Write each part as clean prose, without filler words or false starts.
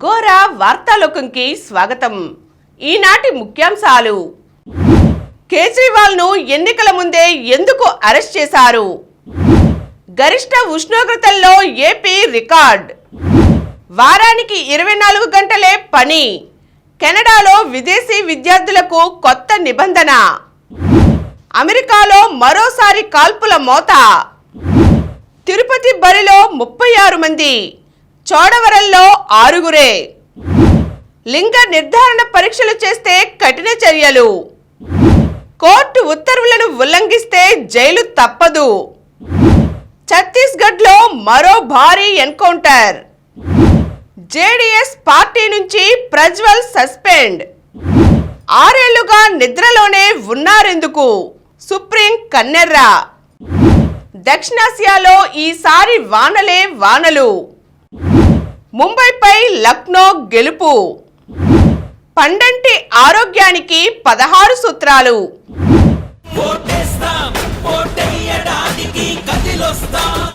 గోరా వార్తాలోకంకి స్వాగతం. ఈనాటి ముఖ్యాంశాలు: కేజ్రీవాల్ను ఎన్నికల ముందే ఎందుకు అరెస్ట్ చేశారు? గరిష్ట ఉష్ణోగ్రతల్లో ఏపీ రికార్డ్. వారానికి 24 గంటలే పని. కెనడాలో విదేశీ విద్యార్థులకు కొత్త నిబంధన. అమెరికాలో మరోసారి కాల్పుల మోత. తిరుపతి బరిలో 36 మంది, చోడవరంలో 6. లింగ నిర్ధారణ పరీక్షలు చేస్తే కఠిన చర్యలు. కోర్టు ఉత్తర్వులను ఉల్లంఘిస్తే జైలు తప్పదు. ఛత్తీస్గఢ్లో మరో భారీ ఎన్కౌంటర్. జేడీఎస్ పార్టీ నుంచి ప్రజ్వల్ సస్పెండ్. 6 ఏళ్లుగా నిద్రలోనే ఉన్నారెందుకు? సుప్రీం కన్నెర్ర. దక్షిణాసియాలో ఈసారి వానలే వానలు. ముంబైపై లక్నో గెలుపు. పండంటి ఆరోగ్యానికి 16 సూత్రాలు.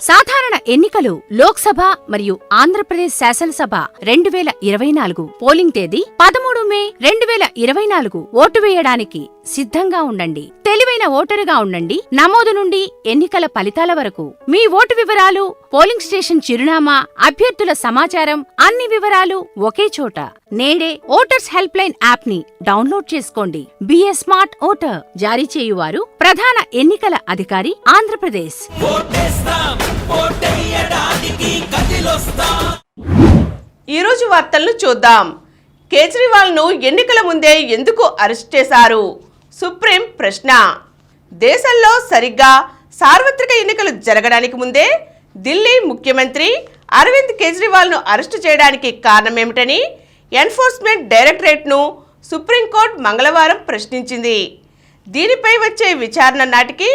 సాధారణ ఎన్నికలు లోక్సభ మరియు ఆంధ్రప్రదేశ్ శాసనసభ 2024 పోలింగ్ తేదీ 13 మే 2024. ఓటు వేయడానికి సిద్ధంగా ఉండండి. తెలివైన ఓటరుగా ఉండండి. నమోదు నుండి ఎన్నికల ఫలితాల వరకు మీ ఓటు వివరాలు, పోలింగ్ స్టేషన్ చిరునామా, అభ్యర్థుల సమాచారం, అన్ని వివరాలు ఒకే చోట. నేడే ఓటర్స్ హెల్ప్ లైన్ యాప్ ని డౌన్లోడ్ చేసుకోండి. Be a smart voter. జారీ చేయువారు ప్రధాన ఎన్నికల అధికారి, ఆంధ్రప్రదేశ్. ఈరోజు వార్తలను చూద్దాం. కేజ్రీవాల్ను ఎన్నికల ముందే ఎందుకు అరెస్ట్ చేశారు? సుప్రీం ప్రశ్న. దేశంలో సరిగ్గా సార్వత్రిక ఎన్నికలు జరగడానికి ముందే ఢిల్లీ ముఖ్యమంత్రి అరవింద్ కేజ్రీవాల్ను అరెస్టు చేయడానికి కారణమేమిటని ఎన్ఫోర్స్మెంట్ డైరెక్టరేట్ను సుప్రీంకోర్టు మంగళవారం ప్రశ్నించింది. దీనిపై వచ్చే విచారణ నాటికి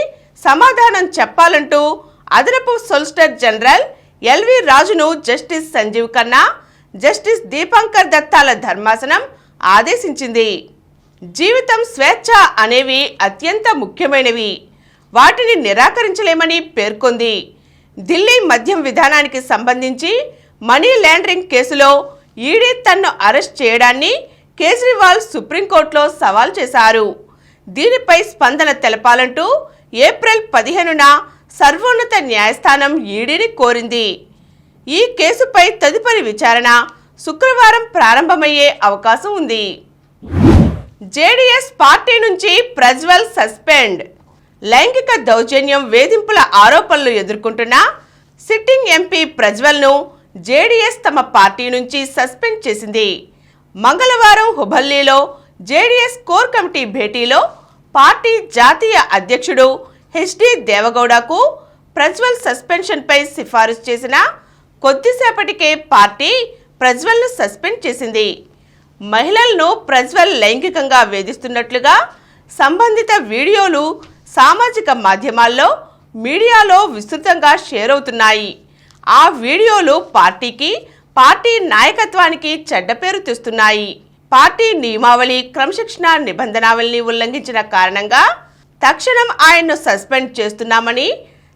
సమాధానం చెప్పాలంటూ అదనపు సొలిసిటర్ జనరల్ ఎల్వి రాజును జస్టిస్ సంజీవ్ ఖన్నా, జస్టిస్ దీపాంకర్ దత్తాల ధర్మాసనం ఆదేశించింది. జీవితం, స్వేచ్ఛ అనేవి అత్యంత ముఖ్యమైనవి. వాటిని నిరాకరించలేమని పేర్కొంది. ఢిల్లీ మద్యం విధానానికి సంబంధించి మనీ లాండరింగ్ కేసులో ఈడీ తన్ను అరెస్ట్ చేయడాన్ని కేజ్రీవాల్ సుప్రీంకోర్టులో సవాల్ చేశారు. దీనిపై స్పందన తెలపాలంటూ ఏప్రిల్ 15న సర్వోన్నత న్యాయస్థానం ఈడీని కోరింది. ఈ కేసుపై తదుపరి విచారణ శుక్రవారం ప్రారంభమయ్యే అవకాశం ఉంది. జేడీఎస్ పార్టీ నుంచి ప్రజ్వల్ సస్పెండ్. లైంగిక దౌర్జన్యం, వేధింపుల ఆరోపణలు ఎదుర్కొంటున్న సిట్టింగ్ ఎంపీ ప్రజ్వల్ను జేడీఎస్ తమ పార్టీ నుంచి సస్పెండ్ చేసింది. మంగళవారం హుబల్లీలో జేడీఎస్ కోర్ కమిటీ భేటీలో పార్టీ జాతీయ అధ్యక్షుడు హెచ్డి దేవగౌడకు ప్రజ్వల్ సస్పెన్షన్పై సిఫారసు చేసిన కొద్దిసేపటికే పార్టీ ప్రజ్వల్ను సస్పెండ్ చేసింది. మహిళలను ప్రజ్వల్ లైంగికంగా వేధిస్తున్నట్లుగా సంబంధిత వీడియోలు సామాజిక మాధ్యమాల్లో, మీడియాలో విస్తృతంగా షేర్ అవుతున్నాయి. ఆ వీడియోలు పార్టీకి, పార్టీ నాయకత్వానికి చెడ్డ పేరు తెస్తున్నాయి. పార్టీ నియమావళి, క్రమశిక్షణ నిబంధనావళిని ఉల్లంఘించిన కారణంగా తక్షణం ఆయన్ను సస్పెండ్ చేస్తున్నామని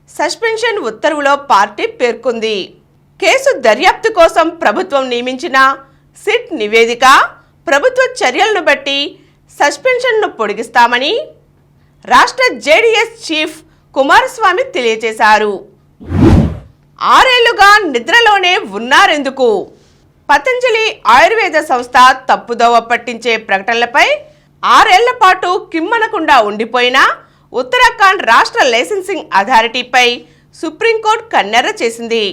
సస్పెన్షన్ ఉత్తర్వులో పార్టీ పేర్కొంది. కేసు దర్యాప్తు కోసం ప్రభుత్వం నియమించిన సిట్ నివేదిక, ప్రభుత్వ చర్యలను బట్టి సస్పెన్షన్ను పొడిగిస్తామని రాష్ట్ర జేడీఎస్ చీఫ్ కుమారస్వామి తెలియజేశారు. 6 ఏళ్లుగా నిద్రలోనే ఉన్నారెందుకు? పతంజలి ఆయుర్వేద సంస్థ తప్పుదోవ పట్టించే ప్రకటనలపై 6 ఏళ్ల పాటు కిమ్మనకుండా ఉండిపోయిన ఉత్తరాఖండ్ రాష్ట్ర లైసెన్సింగ్ అథారిటీపై సుప్రీంకోర్టు కన్నెర్ర చేసింది.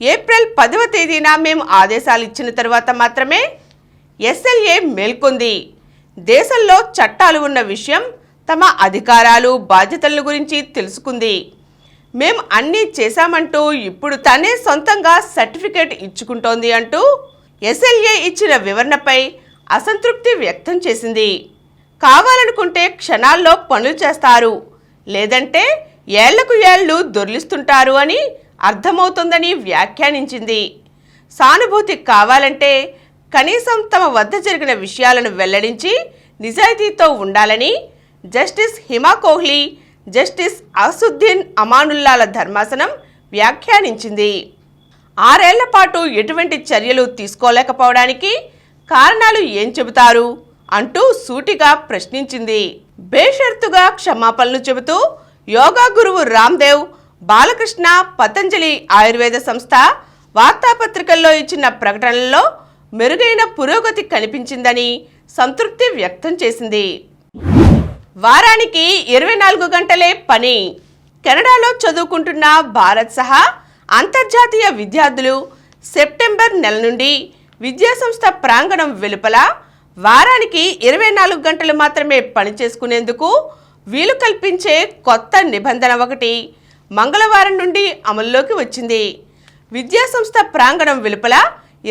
ఏప్రిల్ 10వ తేదీన మేము ఆదేశాలు ఇచ్చిన తర్వాత మాత్రమే ఎస్ఎల్ఏ మేల్కొంది. దేశంలో చట్టాలు ఉన్న విషయం, తమ అధికారాలు, బాధ్యతల గురించి తెలుసుకుంది. మేం అన్నీ చేశామంటూ ఇప్పుడు తనే సొంతంగా సర్టిఫికేట్ ఇచ్చుకుంటోంది అంటూ ఎస్ఎల్ఏ ఇచ్చిన వివరణపై అసంతృప్తి వ్యక్తం చేసింది. కావాలనుకుంటే క్షణాల్లో పనులు చేస్తారు, లేదంటే ఏళ్లకు ఏళ్లు దొర్లిస్తుంటారు అని అర్థమవుతుందని వ్యాఖ్యానించింది. సానుభూతి కావాలంటే కనీసం తమ వద్ద జరిగిన విషయాలను వెల్లడించి నిజాయితీతో ఉండాలని జస్టిస్ హిమా కోహ్లీ, జస్టిస్ అసుద్దీన్ అమానుల్లాల ధర్మాసనం వ్యాఖ్యానించింది. 6 ఏళ్ల పాటు ఎటువంటి చర్యలు తీసుకోలేకపోవడానికి కారణాలు ఏం చెబుతారు అంటూ సూటిగా ప్రశ్నించింది. బేషరతుగా క్షమాపణలు చెబుతూ యోగా గురువు రామ్దేవ్, బాలకృష్ణ, పతంజలి ఆయుర్వేద సంస్థ వార్తాపత్రికల్లో ఇచ్చిన ప్రకటనల్లో మెరుగైన పురోగతి కనిపించిందని సంతృప్తి వ్యక్తం చేసింది. వారానికి 24 గంటలే పని. కెనడాలో చదువుకుంటున్న భారత్ సహా అంతర్జాతీయ విద్యార్థులు సెప్టెంబర్ నెల నుండి విద్యాసంస్థ ప్రాంగణం వెలుపల వారానికి 24 గంటలు మాత్రమే పని చేసుకునేందుకు వీలు కల్పించే కొత్త నిబంధన ఒకటి మంగళవారం నుండి అమల్లోకి వచ్చింది. విద్యాసంస్థ ప్రాంగణం వెలుపల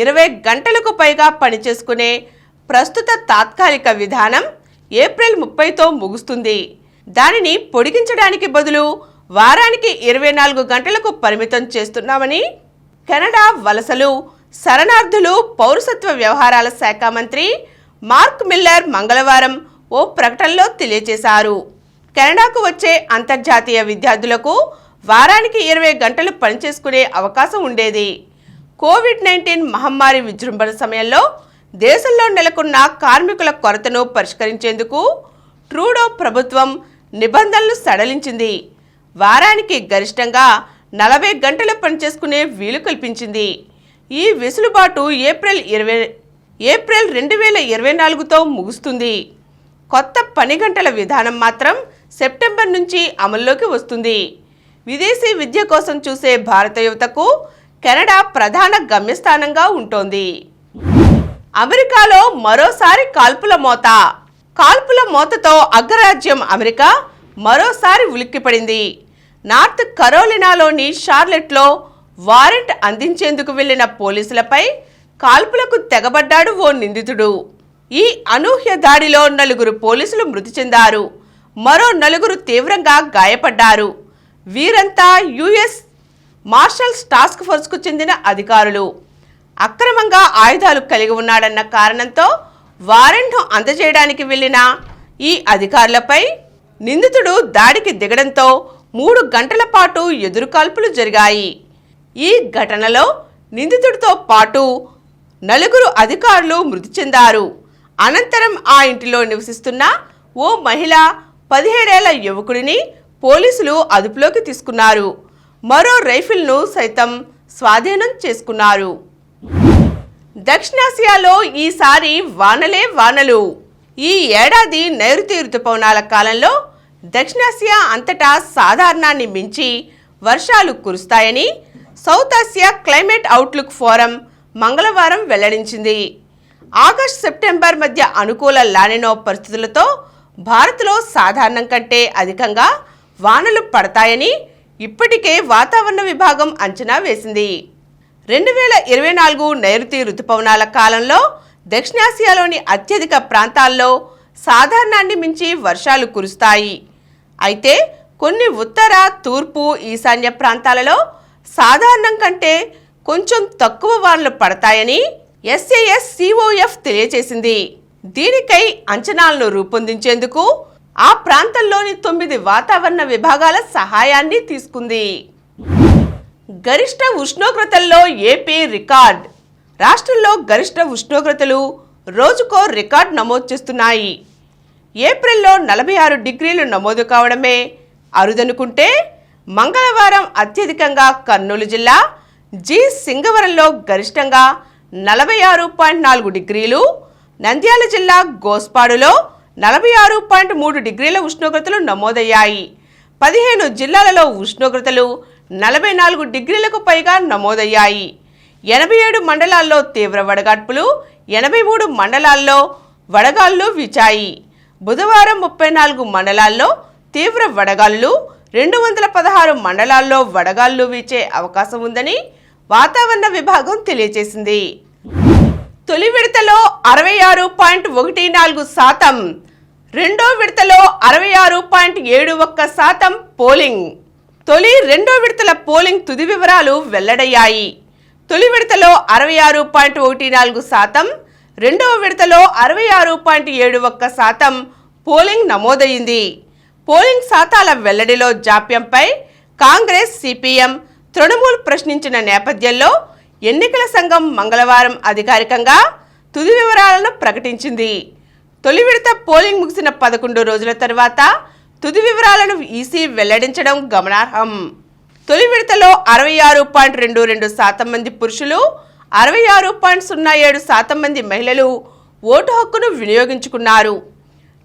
20 గంటలకు పైగా పనిచేసుకునే ప్రస్తుత తాత్కాలిక విధానం ఏప్రిల్ 30తో ముగుస్తుంది. దానిని పొడిగించడానికి బదులు వారానికి 24 గంటలకు పరిమితం చేస్తున్నామని కెనడా వలసలు, శరణార్థులు, పౌరసత్వ వ్యవహారాల శాఖ మంత్రి మార్క్ మిల్లర్ మంగళవారం ఓ ప్రకటనలో తెలియజేశారు. కెనడాకు వచ్చే అంతర్జాతీయ విద్యార్థులకు వారానికి 20 గంటలు పనిచేసుకునే అవకాశం ఉండేది. కోవిడ్-19 మహమ్మారి విజృంభణ సమయంలో దేశంలో నెలకొన్న కార్మికుల కొరతను పరిష్కరించేందుకు ట్రూడో ప్రభుత్వం నిబంధనలు సడలించింది. వారానికి గరిష్టంగా 40 గంటలు పనిచేసుకునే వీలు కల్పించింది. ఈ వెసులుబాటు ఏప్రిల్ 2024తో ముగుస్తుంది. కొత్త పని గంటల విధానం మాత్రం సెప్టెంబర్ నుంచి అమల్లోకి వస్తుంది. విదేశీ విద్య కోసం చూసే భారత యువతకు కెనడా ప్రధాన గమ్యస్థానంగా ఉంటోంది. అమెరికాలో మరోసారి కాల్పుల మోత. కాల్పుల మోతతో అగ్రరాజ్యం అమెరికా మరోసారి ఉలిక్కిపడింది. నార్త్ కరోలినాలోని షార్లెట్లో వారెంట్ అందించేందుకు వెళ్లిన పోలీసులపై కాల్పులకు తెగబడ్డాడు ఓ నిందితుడు. ఈ అనూహ్య దాడిలో 4 పోలీసులు మృతి చెందారు. మరో 4 తీవ్రంగా గాయపడ్డారు. వీరంతా యుఎస్ మార్షల్స్ టాస్క్ ఫోర్స్కు చెందిన అధికారులు. అక్రమంగా ఆయుధాలు కలిగి ఉన్నాడన్న కారణంతో వారెంట్ను అందజేయడానికి వెళ్లిన ఈ అధికారులపై నిందితుడు దాడికి దిగడంతో 3 గంటల పాటు ఎదురుకాల్పులు జరిగాయి. ఈ ఘటనలో నిందితుడితో పాటు 4 అధికారులు మృతి చెందారు. అనంతరం ఆ ఇంటిలో నివసిస్తున్న ఓ మహిళ 17 ఏళ్ల యువకుడిని పోలీసులు అదుపులోకి తీసుకున్నారు. మరో రైఫిల్ను సైతం స్వాధీనం చేసుకున్నారు. దక్షిణాసియాలో ఈసారి వానలే వానలు. ఈ ఏడాది నైరుతి రుతుపవనాల కాలంలో దక్షిణాసియా అంతటా సాధారణాన్ని మించి వర్షాలు కురుస్తాయని south Asia climate outlook forum మంగళవారం వెల్లడించింది. ఆగస్టు సెప్టెంబర్ మధ్య అనుకూల లానినో పరిస్థితులతో భారత్లో సాధారణం కంటే అధికంగా వానలు పడతాయని ఇప్పటికే వాతావరణ విభాగం అంచనా వేసింది. 2024 నైరుతి రుతుపవనాల కాలంలో దక్షిణాసియాలోని అత్యధిక ప్రాంతాల్లో సాధారణాన్ని మించి వర్షాలు కురుస్తాయి. అయితే కొన్ని ఉత్తర, తూర్పు, ఈశాన్య ప్రాంతాలలో సాధారణం కంటే కొంచెం తక్కువ వానలు పడతాయని SASCOF తెలియజేసింది. దీనికై అంచనాలను రూపొందించేందుకు ఆ ప్రాంతంలోని 9 వాతావరణ విభాగాల సహాయాన్ని తీసుకుంది. గరిష్ట ఉష్ణోగ్రతల్లో ఏపీ రికార్డ్. రాష్ట్రంలో గరిష్ట ఉష్ణోగ్రతలు రోజుకో రికార్డ్ నమోదు చేస్తున్నాయి. ఏప్రిల్లో 46 డిగ్రీలు నమోదు కావడమే అరుదనుకుంటే మంగళవారం అత్యధికంగా కర్నూలు జిల్లా సింగవరంలో గరిష్టంగా 46.4 డిగ్రీలు, నంద్యాల జిల్లా గోస్పాడులో 46.3 డిగ్రీల ఉష్ణోగ్రతలు నమోదయ్యాయి. 15 జిల్లాలలో ఉష్ణోగ్రతలు 44 డిగ్రీలకు పైగా నమోదయ్యాయి. 87 మండలాల్లో తీవ్ర వడగాడ్పులు, 83 మండలాల్లో వడగాళ్లు వీచాయి. బుధవారం 34 మండలాల్లో తీవ్ర వడగాళ్లు, 216 మండలాల్లో వడగాళ్లు వీచే అవకాశం ఉందని వాతావరణ విభాగం తెలియజేసింది. తొలి విడతలో 66.14%, రెండో విడతలో 66.71% పోలింగ్. రెండో విడతల పోలింగ్ తుది వివరాలు వెల్లడయ్యాయి. తొలి విడతలో 66.14%, రెండవ విడతలో 66.71% పోలింగ్ నమోదైంది. పోలింగ్ శాతాల వెల్లడిలో జాప్యంపై కాంగ్రెస్, సిపిఎం, తృణమూల్ ప్రశ్నించిన నేపథ్యంలో ఎన్నికల సంఘం మంగళవారం అధికారికంగా తుది వివరాలను ప్రకటించింది. తొలి విడత పోలింగ్ ముగిసిన 11 రోజుల తర్వాత తుది వివరాలను ఈసీ వెల్లడించడం గమనార్హం. తొలి విడతలో 66.22% మంది పురుషులు, 66.07% మంది మహిళలు ఓటు హక్కును వినియోగించుకున్నారు.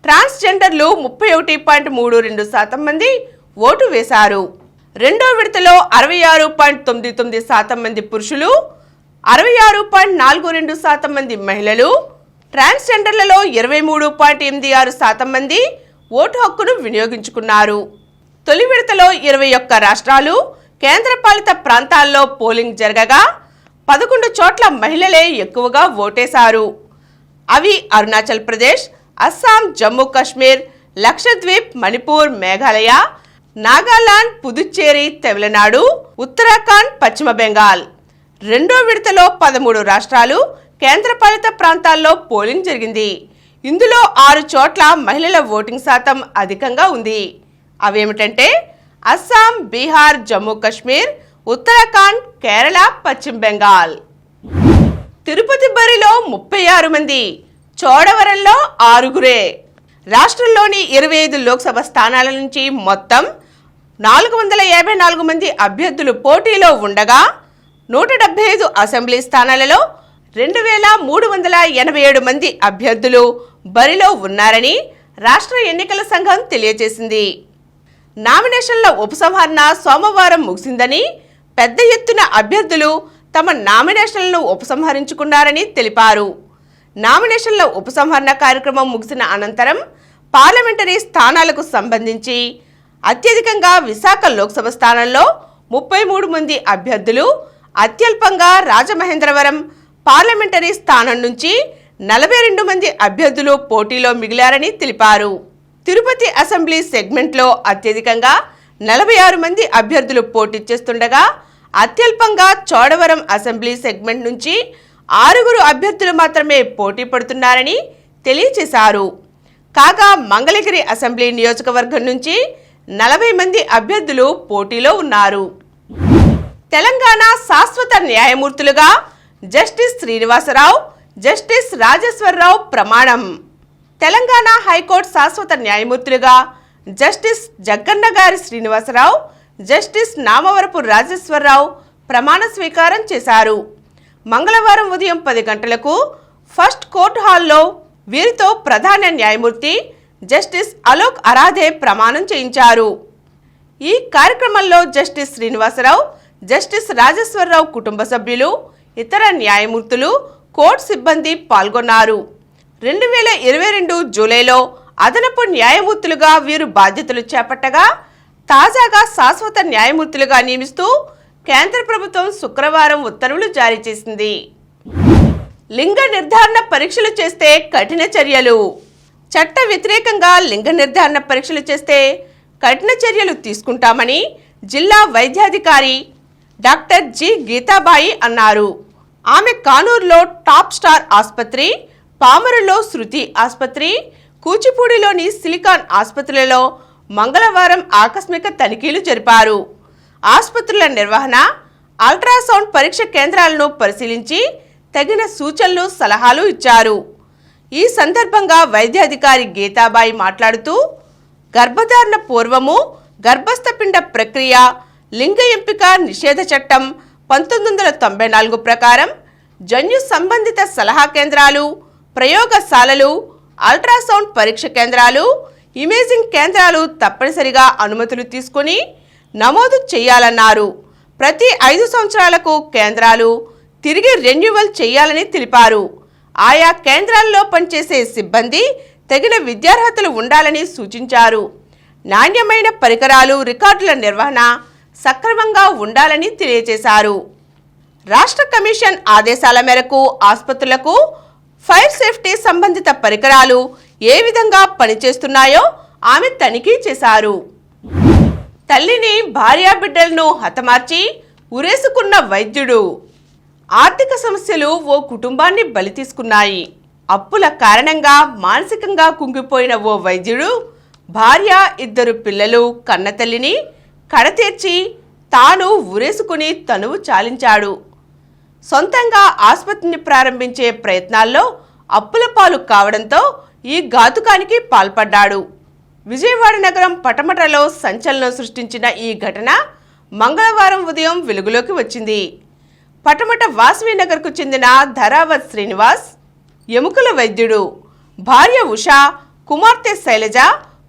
ట్రాన్స్జెండర్లు 31.32% మంది ఓటు వేశారు. రెండో విడతలో 66.99% మంది పురుషులు, 66.42% మంది మహిళలు, ట్రాన్స్జెండర్లలో 23.86% మంది ఓటు హక్కును వినియోగించుకున్నారు. తొలి విడతలో 21 రాష్ట్రాలు, కేంద్రపాలిత ప్రాంతాల్లో పోలింగ్ జరగగా 11 చోట్ల మహిళలే ఎక్కువగా ఓటేశారు. అవి అరుణాచల్ ప్రదేశ్, అస్సాం, జమ్మూ కాశ్మీర్, లక్షద్వీప్, మణిపూర్, మేఘాలయ, నాగాలాండ్, పుదుచ్చేరి, తమిళనాడు, ఉత్తరాఖండ్, పశ్చిమ బెంగాల్. రెండో విడతలో 13 రాష్ట్రాలు, కేంద్రపాలిత ప్రాంతాల్లో పోలింగ్ జరిగింది. ఇందులో 6 చోట్ల మహిళల ఓటింగ్ శాతం అధికంగా ఉంది. అవేమిటంటే అస్సాం, బీహార్, జమ్మూ కాశ్మీర్, ఉత్తరాఖండ్, కేరళ, పశ్చిమ బెంగాల్. తిరుపతి బరిలో 36 మంది, చోడవరంలో 6. రాష్ట్రంలోని 25 లోక్సభ స్థానాల నుంచి మొత్తం 454 మంది అభ్యర్థులు పోటీలో ఉండగా 175 అసెంబ్లీ స్థానాలలో 2387 మంది అభ్యర్థులు బరిలో ఉన్నారని రాష్ట్ర ఎన్నికల సంఘం తెలియజేసింది. నామినేషన్ల ఉపసంహరణ సోమవారం ముగిసిందని, పెద్ద ఎత్తున అభ్యర్థులు తమ నామినేషన్లను ఉపసంహరించుకున్నారని తెలిపారు. నామినేషన్ల ఉపసంహరణ కార్యక్రమం ముగిసిన అనంతరం పార్లమెంటరీ స్థానాలకు సంబంధించి అత్యధికంగా విశాఖ లోక్సభ స్థానంలో 33 మంది అభ్యర్థులు, అత్యల్పంగా రాజమహేంద్రవరం పార్లమెంటరీ స్థానం నుంచి 42 మంది అభ్యర్థులు పోటీలో మిగిలారని తెలిపారు. తిరుపతి అసెంబ్లీ సెగ్మెంట్లో అత్యధికంగా 46 మంది అభ్యర్థులు పోటీ చేస్తుండగా అత్యల్పంగా చోడవరం అసెంబ్లీ సెగ్మెంట్ నుంచి 6 అభ్యర్థులు మాత్రమే పోటీ పడుతున్నారని తెలియజేశారు. కాగా మంగళగిరి అసెంబ్లీ నియోజకవర్గం నుంచి 40 మంది అభ్యర్థులు పోటీలో ఉన్నారు. తెలంగాణ శాశ్వత న్యాయమూర్తులుగా జస్టిస్ శ్రీనివాసరావు, జస్టిస్ రాజేశ్వరరావు ప్రమాణం. తెలంగాణ హైకోర్టు శాశ్వత న్యాయమూర్తులుగా జస్టిస్ జగ్గన్నగారి శ్రీనివాసరావు, జస్టిస్ నామవరపు రాజేశ్వరరావు ప్రమాణ స్వీకారం చేశారు. మంగళవారం ఉదయం 10 గంటలకు ఫస్ట్ కోర్టు హాల్లో వీరితో ప్రధాన న్యాయమూర్తి జస్టిస్ అలోక్ అరాధే ప్రమాణం చేయించారు. ఈ కార్యక్రమంలో జస్టిస్ శ్రీనివాసరావు, జస్టిస్ రాజేశ్వరరావు కుటుంబ సభ్యులు, ఇతర న్యాయమూర్తులు, కోర్టు సిబ్బంది పాల్గొన్నారు. 2022 జూలైలో అదనపు న్యాయమూర్తులుగా వీరు బాధ్యతలు చేపట్టగా తాజాగా శాశ్వత న్యాయమూర్తులుగా నియమిస్తూ కేంద్ర ప్రభుత్వం శుక్రవారం ఉత్తర్వులు జారీ చేసింది. లింగ నిర్ధారణ పరీక్షలు చేస్తే కఠిన చర్యలు. చట్ట వ్యతిరేకంగా లింగ నిర్ధారణ పరీక్షలు చేస్తే కఠిన చర్యలు తీసుకుంటామని జిల్లా వైద్యాధికారి డాక్టర్ జి గీతాబాయి అన్నారు. ఆమె కానూరులో టాప్ స్టార్ ఆసుపత్రి, పామరులో శృతి ఆసుపత్రి, కూచిపూడిలోని సిలికాన్ ఆసుపత్రులలో మంగళవారం ఆకస్మిక తనిఖీలు జరిపారు. ఆసుపత్రుల నిర్వహణ, అల్ట్రాసౌండ్ పరీక్ష కేంద్రాలను పరిశీలించి తగిన సూచనలు, సలహాలు ఇచ్చారు. ఈ సందర్భంగా వైద్యాధికారి గీతాబాయి మాట్లాడుతూ గర్భధారణ పూర్వము, గర్భస్థ పిండ ప్రక్రియ, లింగ ఎంపిక నిషేధ చట్టం 1994 ప్రకారం జన్యు సంబంధిత సలహా కేంద్రాలు, ప్రయోగశాలలు, అల్ట్రాసౌండ్ పరీక్ష కేంద్రాలు, ఇమేజింగ్ కేంద్రాలు తప్పనిసరిగా అనుమతులు తీసుకుని నమోదు చేయాలన్నారు. ప్రతి 5 సంవత్సరాలకు కేంద్రాలు తిరిగి రెన్యువల్ చేయాలని తెలిపారు. ఆయా కేంద్రాల్లో పనిచేసే సిబ్బంది తగిన విద్యార్హతలు ఉండాలని సూచించారు. నాణ్యమైన పరికరాలు, రికార్డుల నిర్వహణ సక్రమంగా ఉండాలని తెలియజేశారు. రాష్ట్ర కమిషన్ ఆదేశాల మేరకు ఆసుపత్రులకు ఫైర్ సేఫ్టీ సంబంధిత పరికరాలు ఏ విధంగా పనిచేస్తున్నాయో ఆమె తనిఖీ చేశారు. తల్లిని, భార్యాబిడ్డలను హతమార్చి ఉరేసుకున్న వైద్యుడు. ఆర్థిక సమస్యలు ఓ కుటుంబాన్ని బలి తీసుకున్నాయి. అప్పుల కారణంగా మానసికంగా కుంగిపోయిన ఓ వైద్యుడు భార్య, 2 పిల్లలు, కన్నతల్లిని కడతీర్చి తాను ఉరేసుకుని తనువు చాలించాడు. సొంతంగా ఆసుపత్రిని ప్రారంభించే ప్రయత్నాల్లో అప్పుల పాలు కావడంతో ఈ ఘాతుకానికి పాల్పడ్డాడు. విజయవాడ నగరం పటమటలో సంచలనం సృష్టించిన ఈ ఘటన మంగళవారం ఉదయం వెలుగులోకి వచ్చింది. పటమట వాసవినగర్కు చెందిన ధరావత్ శ్రీనివాస్ ఎముకల వైద్యుడు. భార్య ఉషా, కుమార్తె శైలజ,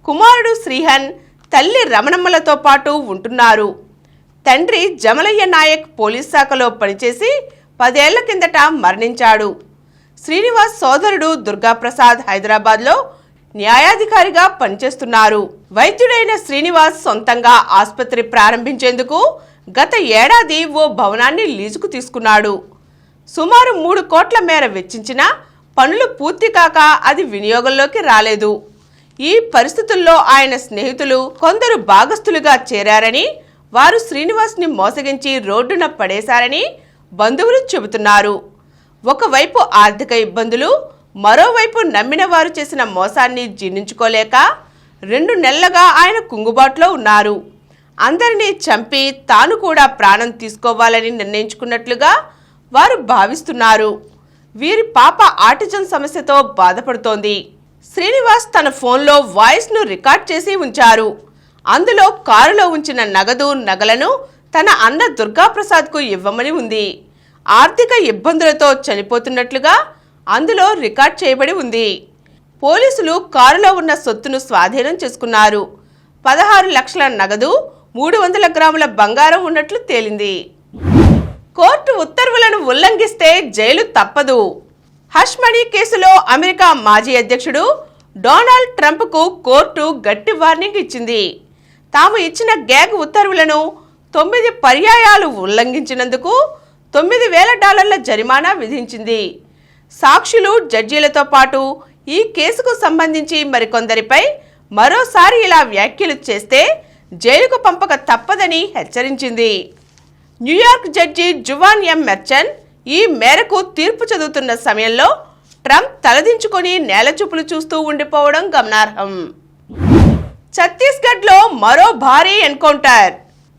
కుమారుడు శ్రీహన్, తల్లి రమణమ్మలతో పాటు ఉంటున్నారు. తండ్రి జమలయ్య నాయక్ పోలీస్ శాఖలో పనిచేసి 10 ఏళ్ల కిందట మరణించాడు. శ్రీనివాస్ సోదరుడు దుర్గాప్రసాద్ హైదరాబాద్లో న్యాయాధికారిగా పనిచేస్తున్నారు. వైద్యుడైన శ్రీనివాస్ సొంతంగా ఆసుపత్రి ప్రారంభించేందుకు గత ఏడాది ఓ భవనాన్ని లీజుకు తీసుకున్నాడు. సుమారు 3 కోట్ల మేర వెచ్చించిన పనులు పూర్తి కాక అది వినియోగంలోకి రాలేదు. ఈ పరిస్థితుల్లో ఆయన స్నేహితులు కొందరు భాగస్థులుగా చేరారని, వారు శ్రీనివాస్ని మోసగించి రోడ్డున పడేశారని బంధువులు చెబుతున్నారు. ఒకవైపు ఆర్థిక ఇబ్బందులు, మరోవైపు నమ్మిన వారు చేసిన మోసాన్ని జీర్ణించుకోలేక 2 నెలలుగా ఆయన కుంగుబాటులో ఉన్నారు. అందరినీ చంపి తాను కూడా ప్రాణం తీసుకోవాలని నిర్ణయించుకున్నట్లుగా వారు భావిస్తున్నారు. వీరి పాప ఆటిజం సమస్యతో బాధపడుతోంది. శ్రీనివాస్ తన ఫోన్లో వాయిస్ను రికార్డ్ చేసి ఉంచారు. అందులో కారులో ఉంచిన నగలను తన అన్న దుర్గాప్రసాద్కు ఇవ్వమని ఉంది. ఆర్థిక ఇబ్బందులతో చనిపోతున్నట్లుగా అందులో రికార్డ్ చేయబడి ఉంది. పోలీసులు కారులో ఉన్న సొత్తును స్వాధీనం చేసుకున్నారు. 16 లక్షల నగదు, 300 గ్రాముల బంగారం ఉన్నట్లు తేలింది. కోర్టు ఉత్తర్వులను ఉల్లంఘిస్తే జైలు తప్పదు. హష్ మనీ కేసులో అమెరికా మాజీ అధ్యక్షుడు డొనాల్డ్ ట్రంప్కు కోర్టు గట్టి వార్నింగ్ ఇచ్చింది. తాము ఇచ్చిన గ్యాగ్ ఉత్తర్వులను 9 పర్యాయాలు ఉల్లంఘించినందుకు $9,000 జరిమానా విధించింది. సాక్షులు, జడ్జీలతో పాటు ఈ కేసుకు సంబంధించి మరికొందరిపై మరోసారి ఇలా వ్యాఖ్యలు చేస్తే జైలుకు పంపక తప్పదని హెచ్చరించింది. న్యూయార్క్ జడ్జి జువాన్ ఎం మెర్చన్ ఈ మేరకు తీర్పు చదువుతున్న సమయంలో ట్రంప్ తలదించుకొని నేలచూపులు చూస్తూ ఉండిపోవడం గమనార్హం. ఛత్తీస్గఢ్లో మరో భారీ ఎన్కౌంటర్.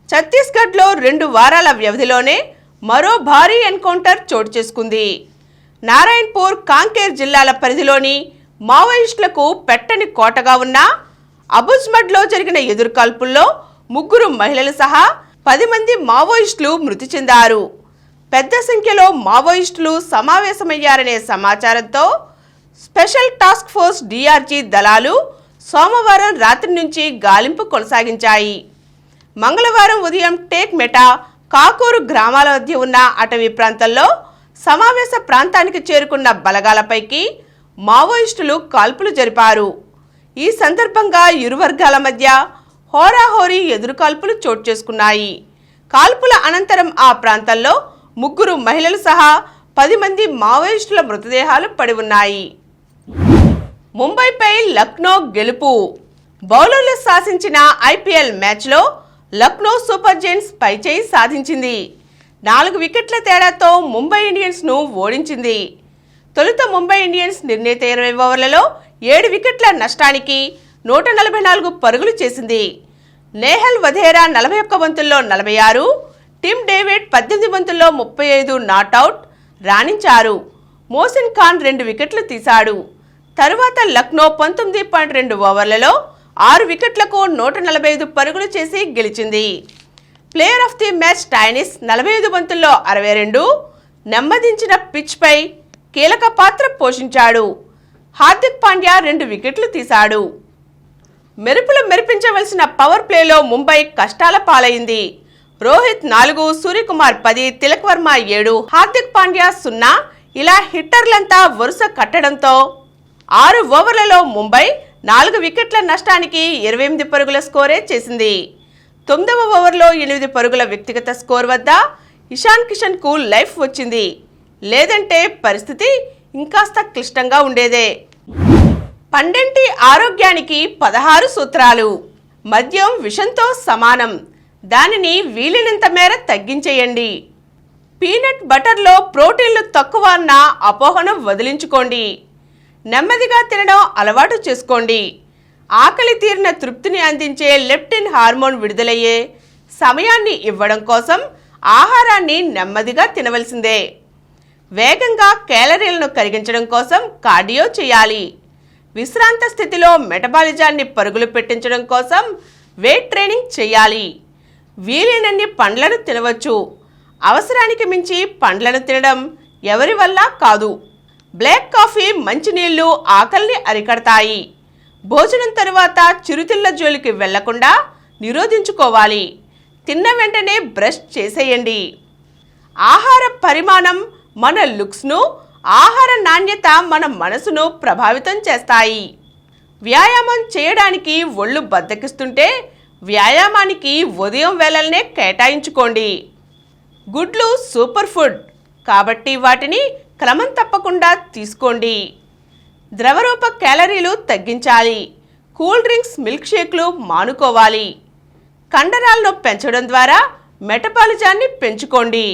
ఛత్తీస్గఢ్లో 2 వారాల వ్యవధిలోనే మరో భారీ ఎన్కౌంటర్ చోటు చేసుకుంది. నారాయణపూర్, కాంకేర్ జిల్లాల పరిధిలోని మావోయిస్టులకు పెట్టని కోటగా ఉన్న అబుజ్మడ్లో జరిగిన ఎదురుకాల్పుల్లో 3 మహిళలు సహా 10 మంది మావోయిస్టులు మృతి చెందారు. పెద్ద సంఖ్యలో మావోయిస్టులు సమావేశమయ్యారనే సమాచారంతో స్పెషల్ టాస్క్ ఫోర్స్ డిఆర్జీ దళాలు సోమవారం రాత్రి నుంచి గాలింపు కొనసాగించాయి. మంగళవారం ఉదయం టేక్ మెటా, కాకూరు గ్రామాల మధ్య ఉన్న అటవీ ప్రాంతంలో సమావేశ ప్రాంతానికి చేరుకున్న బలగాలపైకి మావోయిస్టులు కాల్పులు జరిపారు. ఈ సందర్భంగా ఇరు వర్గాల మధ్య హోరాహోరీ ఎదురుకాల్పులు చోటు చేసుకున్నాయి. కాల్పుల అనంతరం ఆ ప్రాంతంలో 3 మహిళలు సహా 10 మంది మావోయిస్టుల మృతదేహాలు పడి ఉన్నాయి. ముంబైపై లక్నో గెలుపు. బౌలర్లు శాసించిన ఐపీఎల్ మ్యాచ్లో లక్నో సూపర్ జైంట్స్ పైచేయి సాధించింది. 4 వికెట్ల తేడాతో ముంబై ఇండియన్స్ను ఓడించింది. తొలుత ముంబై ఇండియన్స్ నిర్ణీత 20 ఓవర్లలో 7 వికెట్ల నష్టానికి 144 పరుగులు చేసింది. నేహల్ వధేరా 41 బంతుల్లో 46, టిమ్ డేవిడ్ 18 బంతుల్లో 35 నాట్అవుట్ రాణించారు. మోసిన్ ఖాన్ 2 వికెట్లు తీశాడు. తరువాత లక్నో 19.2 ఓవర్లలో 6 వికెట్లకు 145 పరుగులు చేసి గెలిచింది. Player of the match Stoinis 45 బంతుల్లో 62 నెమ్మదించిన పిచ్పై కీలక పాత్ర పోషించాడు. హార్దిక్ పాండ్యా 2 వికెట్లు తీశాడు. మెరుపులు మెరిపించవలసిన పవర్ ప్లేలో ముంబై కష్టాల పాలైంది. రోహిత్ 4, సూర్యకుమార్ 10, తిలక్ వర్మ 7, హార్దిక్ పాండ్యా 0 ఇలా హిట్టర్లంతా వరుస కట్టడంతో 6 ఓవర్లలో ముంబై 4 వికెట్ల నష్టానికి 28 పరుగుల స్కోరే చేసింది. 9వ ఓవర్లో 8 పరుగుల వ్యక్తిగత స్కోర్ వద్ద ఇషాన్ కిషన్కు లైఫ్ వచ్చింది. లేదంటే పరిస్థితి ఇంకాస్త క్లిష్టంగా ఉండేదే. పండంటి ఆరోగ్యానికి 16 సూత్రాలు. మద్యం విషంతో సమానం. దానిని వీలైనంత మేర తగ్గించేయండి. పీనట్ బటర్లో ప్రోటీన్లు తక్కువ అన్న అపోహను వదిలించుకోండి. నెమ్మదిగా తినడం అలవాటు చేసుకోండి. ఆకలి తీరిన తృప్తిని అందించే లెప్టిన్ హార్మోన్ విడుదలయ్యే సమయాన్ని ఇవ్వడం కోసం ఆహారాన్ని నెమ్మదిగా తినవలసిందే. వేగంగా క్యాలరీలను కరిగించడం కోసం కార్డియో చేయాలి. విశ్రాంత స్థితిలో మెటబాలిజాన్ని పరుగులు పెట్టించడం కోసం వెయిట్ ట్రైనింగ్ చేయాలి. వీలైనన్ని పండ్లను తినవచ్చు. అవసరానికి మించి పండ్లను తినడం ఎవరి వల్ల కాదు. బ్లాక్ కాఫీ, మంచినీళ్లు ఆకలిని అరికడతాయి. భోజనం తరువాత చిరుతిళ్ల జోలికి వెళ్లకుండా నిరోధించుకోవాలి. తిన్న వెంటనే బ్రష్ చేసేయండి. ఆహార పరిమాణం మన లుక్స్ను, ఆహార నాణ్యత మన మనసును ప్రభావితం చేస్తాయి. వ్యాయామం చేయడానికి ఒళ్ళు బద్దకిస్తుంటే వ్యాయామానికి ఉదయం వేళలనే కేటాయించుకోండి. గుడ్లు సూపర్ ఫుడ్ కాబట్టి వాటిని క్రమం తప్పకుండా తీసుకోండి. ద్రవరూప క్యాలరీలు తగ్గించాలి. కూల్ డ్రింక్స్, మిల్క్ షేక్లు మానుకోవాలి. కండరాలను పెంచడం ద్వారా మెటబాలిజాన్ని పెంచుకోండి.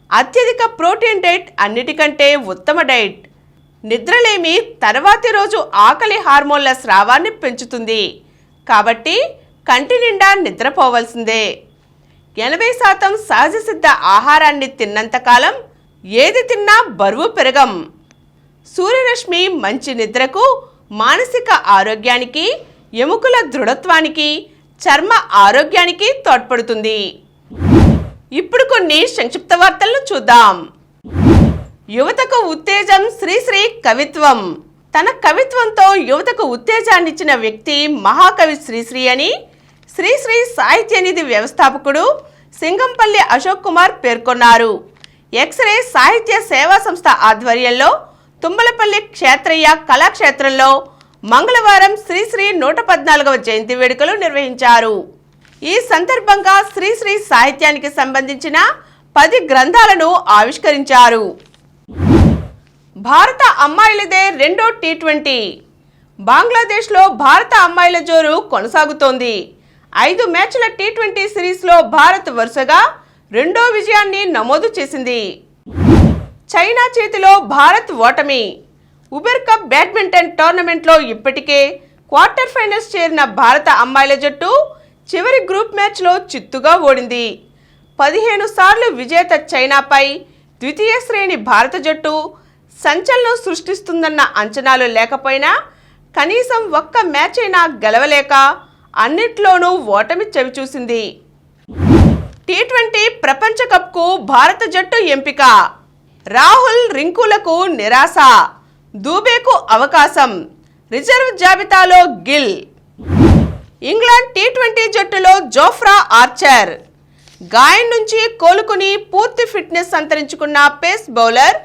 అత్యధిక ప్రోటీన్ డైట్ అన్నిటికంటే ఉత్తమ డైట్. నిద్రలేమి తర్వాతి రోజు ఆకలి హార్మోన్ల స్రావాన్ని పెంచుతుంది. కాబట్టి కంటి నిండా నిద్రపోవలసిందే. 80% సహజ సిద్ధ ఆహారాన్ని తిన్నంతకాలం ఏది తిన్నా బరువు పెరగం. సూర్యరశ్మి మంచి నిద్రకు, మానసిక ఆరోగ్యానికి, ఎముకల దృఢత్వానికి, చర్మ ఆరోగ్యానికి తోడ్పడుతుంది. ఇప్పుడు కొన్ని సంక్షిప్త వార్తలను చూద్దాం. యువతకు ఉత్తేజం శ్రీశ్రీ కవిత్వం. తన కవిత్వంతో యువతకు ఉత్తేజాన్నిచ్చిన వ్యక్తి మహాకవి శ్రీశ్రీ అని శ్రీశ్రీ సాహిత్య నిధి వ్యవస్థాపకుడు సింగంపల్లి అశోక్ కుమార్ పేర్కొన్నారు. ఎక్స్రే సాహిత్య సేవా సంస్థ ఆధ్వర్యంలో తుమ్మలపల్లి క్షేత్రయ్య కళాక్షేత్రంలో మంగళవారం శ్రీశ్రీ 114వ జయంతి వేడుకలు నిర్వహించారు. ఈ సందర్భంగా శ్రీశ్రీ సాహిత్యానికి సంబంధించిన 10 గ్రంథాలను ఆవిష్కరించారు. భారత అమ్మాయిలదే రెండో టీ20. బంగ్లాదేశ్లో భారత అమ్మాయిల జోరు కొనసాగుతోంది. 5 మ్యాచ్ల టీ20 సిరీస్లో భారత్ వరుసగా రెండో విజయాన్ని నమోదు చేసింది. చైనా చేతిలో భారత్ ఓటమి. ఉబెర్ కప్ బ్యాడ్మింటన్ టోర్నమెంట్లో ఇప్పటికే క్వార్టర్ ఫైనల్స్ చేరిన భారత అమ్మాయిల జట్టు చివరి గ్రూప్ మ్యాచ్లో చిత్తుగా ఓడింది. 15 సార్లు విజేత చైనాపై ద్వితీయ శ్రేణి భారత జట్టు సంచలనం సృష్టిస్తుందన్న అంచనాలు లేకపోయినా కనీసం ఒక్క మ్యాచ్ అయినా గెలవలేక అన్నిట్లోనూ ఓటమి చవిచూసింది. టీ20 ప్రపంచ కప్కు భారత జట్టు ఎంపిక. రాహుల్, రింకులకు నిరాశ. దూబేకు అవకాశం. రిజర్వ్ జాబితాలో గిల్. ఇంగ్లాండ్ టీ20 జట్టులో జోఫ్రా ఆర్చర్. గాయం నుంచి కోలుకుని పూర్తి ఫిట్నెస్ సంతరించుకున్న పేస్ బౌలర్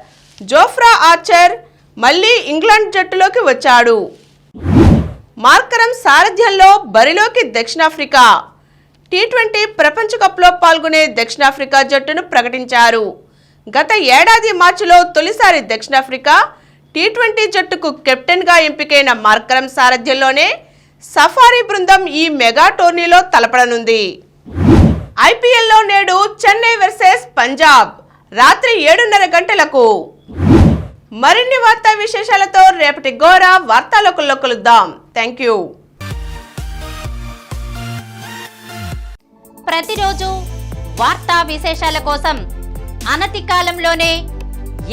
జోఫ్రా ఆర్చర్ మళ్లీ ఇంగ్లాండ్ జట్టులోకి వచ్చాడు. మార్కరం సారథ్యంలో బరిలోకి దక్షిణాఫ్రికా. టీ20 ప్రపంచ కప్లో పాల్గొనే దక్షిణాఫ్రికా జట్టును ప్రకటించారు. గత ఏడాది మార్చిలో తొలిసారి దక్షిణాఫ్రికా టీ20 జట్టుకు కెప్టెన్గా ఎంపికైన మార్కరం సారథ్యంలోనే సఫారీ బృందం ఈ మెగా టోర్నీలో తలపడనుంది. ఐపీఎల్లో నేడు చెన్నై వర్సెస్ పంజాబ్ రాత్రి 7:30 గంటలకు. మరిన్ని వార్తా విశేషాలతో రేపటి గోరా వార్తాలోకంలో కలుద్దాం. Thank you. ప్రతిరోజు వార్తా విశేషాల కోసం అనతి కాలంలోనే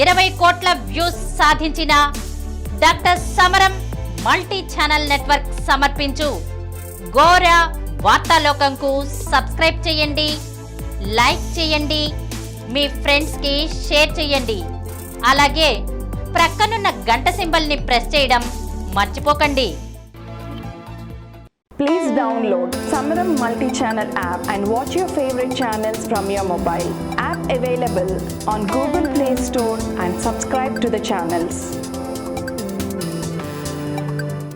20 కోట్ల వ్యూస్ సాధించిన డాక్టర్ సమరం మల్టీ ఛానల్ నెట్వర్క్ సమర్పించు గోరా వార్తాలోకంకు సబ్స్క్రైబ్ చేయండి, లైక్ చేయండి, మీ ఫ్రెండ్స్కి షేర్ చేయండి. అలాగే ప్రక్కనున్న గంట సింబల్ని ప్రెస్ చేయడం మర్చిపోకండి. Please download Samaram multi-channel app and watch your favorite channels from your mobile. App available on Google Play Store and subscribe to the channels.